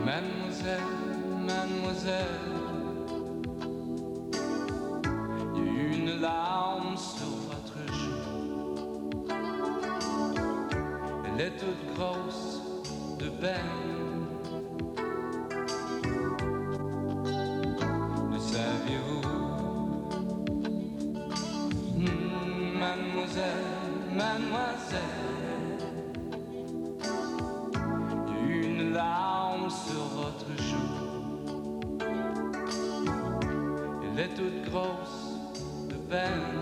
Mademoiselle, mademoiselle, il y a une larme sur votre joue. Elle est toute grosse de peine. Le saviez-vous? Mademoiselle, mademoiselle, il y a une larme sur votre joue. Elle est toute grosse de peine.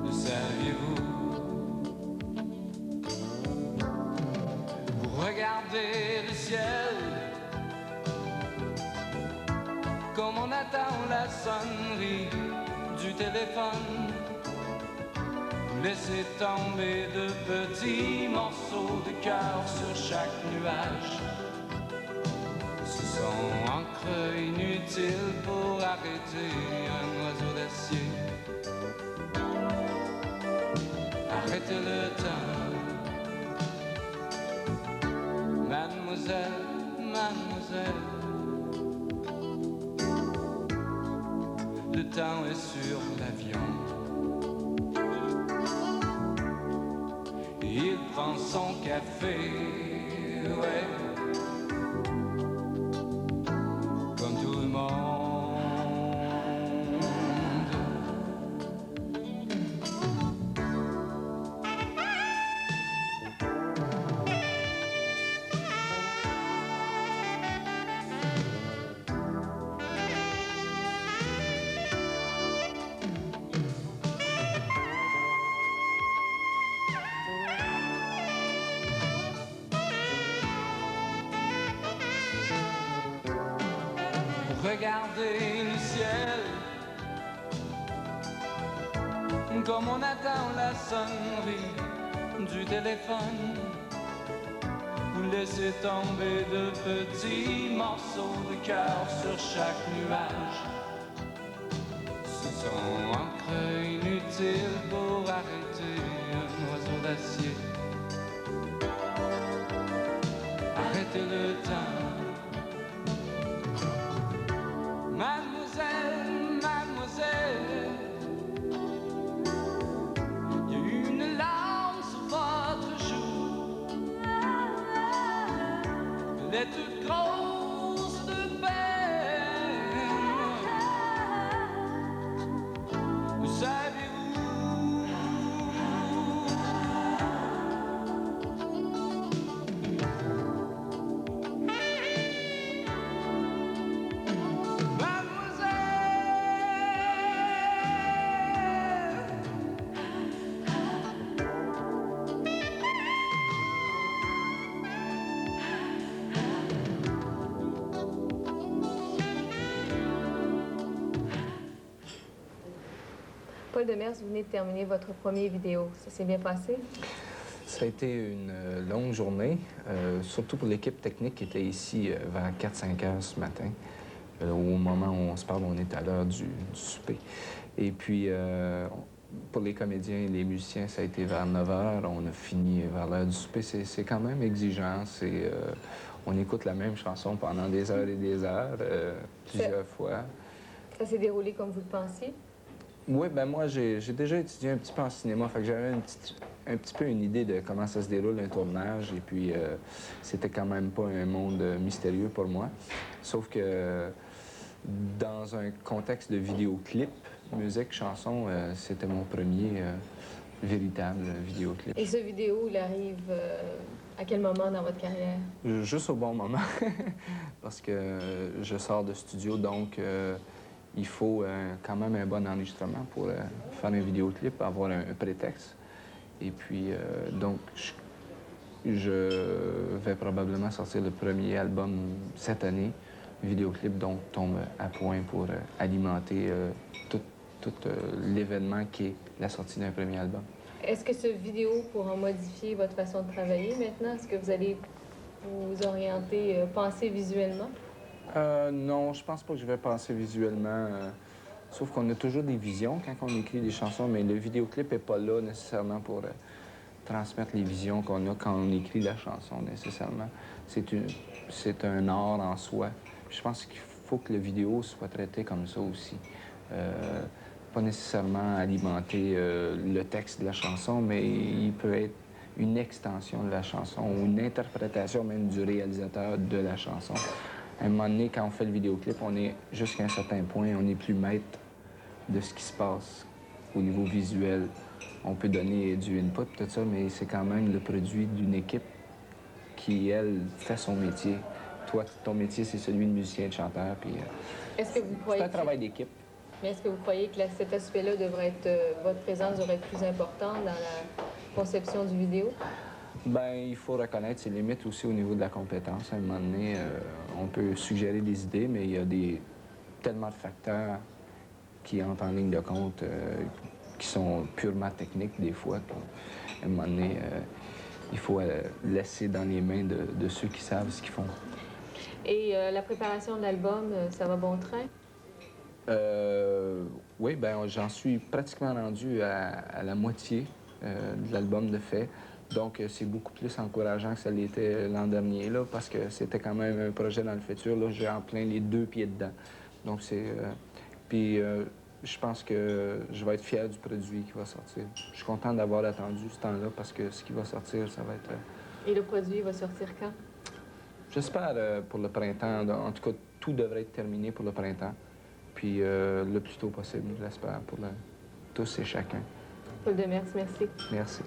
Le saviez-vous? Vous regardez le ciel comme on attend la sonnerie du téléphone. Vous laissez tomber de petits morceaux de cœur sur chaque nuage. Ce sont encres inutiles pour arrêter un oiseau d'acier. Arrêtez le temps. Mademoiselle, mademoiselle, le temps est sur l'avion. Il prend son café, ouais, comme tout le monde. Regardez le ciel comme on attend la sonnerie du téléphone. Vous laissez tomber de petits morceaux de cœur sur chaque nuage. Ce sont encres inutiles pour arrêter un oiseau d'acier. Arrêtez le temps. Mademoiselle, mademoiselle, il y a une larme sur votre joue. Elle est toute grosse de peine. Savez-vous? Paul Demers, vous venez de terminer votre première vidéo. Ça s'est bien passé? Ça a été une longue journée, surtout pour l'équipe technique qui était ici vers 4-5 heures ce matin. Au moment où on se parle, on est à l'heure du souper. Et puis, pour les comédiens et les musiciens, ça a été vers 9 heures. On a fini vers l'heure du souper. C'est quand même exigeant. On écoute la même chanson pendant des heures et des heures, plusieurs fois. Ça s'est déroulé comme vous le pensiez? Oui, ben moi, j'ai déjà étudié un petit peu en cinéma, fait que j'avais un petit peu une idée de comment ça se déroule un tournage, et puis c'était quand même pas un monde mystérieux pour moi. Sauf que dans un contexte de vidéoclip, musique, chanson, c'était mon premier véritable vidéoclip. Et ce vidéo, il arrive à quel moment dans votre carrière? Juste au bon moment, parce que je sors de studio, donc il faut quand même un bon enregistrement pour faire un vidéoclip, avoir un prétexte. Et puis, donc, je vais probablement sortir le premier album cette année. Le vidéoclip, donc, tombe à point pour alimenter tout l'événement qui est la sortie d'un premier album. Est-ce que ce vidéo pourra modifier votre façon de travailler maintenant? Est-ce que vous allez vous orienter, penser visuellement? Non, je pense pas que je vais penser visuellement. Sauf qu'on a toujours des visions quand on écrit des chansons, mais le vidéoclip n'est pas là nécessairement pour transmettre les visions qu'on a quand on écrit la chanson, nécessairement. C'est un art en soi. Puis je pense qu'il faut que la vidéo soit traitée comme ça aussi. Pas nécessairement alimenter le texte de la chanson, mais il peut être une extension de la chanson ou une interprétation même du réalisateur de la chanson. À un moment donné, quand on fait le vidéoclip, on est jusqu'à un certain point, on n'est plus maître de ce qui se passe au niveau visuel. On peut donner du input, tout ça, mais c'est quand même le produit d'une équipe qui, elle, fait son métier. Toi, ton métier, c'est celui de musicien et de chanteur, puis Est-ce que vous c'est croyez un travail d'équipe. Mais est-ce que vous croyez que cet aspect-là devrait être, votre présence devrait être plus importante dans la conception du vidéo? Ben, il faut reconnaître ses limites aussi au niveau de la compétence. À un moment donné, on peut suggérer des idées, mais il y a tellement de facteurs qui entrent en ligne de compte, qui sont purement techniques des fois, qu'à un moment donné, il faut laisser dans les mains de ceux qui savent ce qu'ils font. Et la préparation de l'album, ça va bon train? Oui, ben j'en suis pratiquement rendu à la moitié de l'album de fait. Donc, c'est beaucoup plus encourageant que ça l'était l'an dernier, là, parce que c'était quand même un projet dans le futur. Là, j'ai en plein les 2 pieds dedans. Donc, c'est... Puis, je pense que je vais être fier du produit qui va sortir. Je suis content d'avoir attendu ce temps-là, parce que ce qui va sortir, ça va être... Et le produit va sortir quand? J'espère pour le printemps. En tout cas, tout devrait être terminé pour le printemps. Puis, le plus tôt possible, je l'espère, pour tous et chacun. Paul Demers, merci. Merci.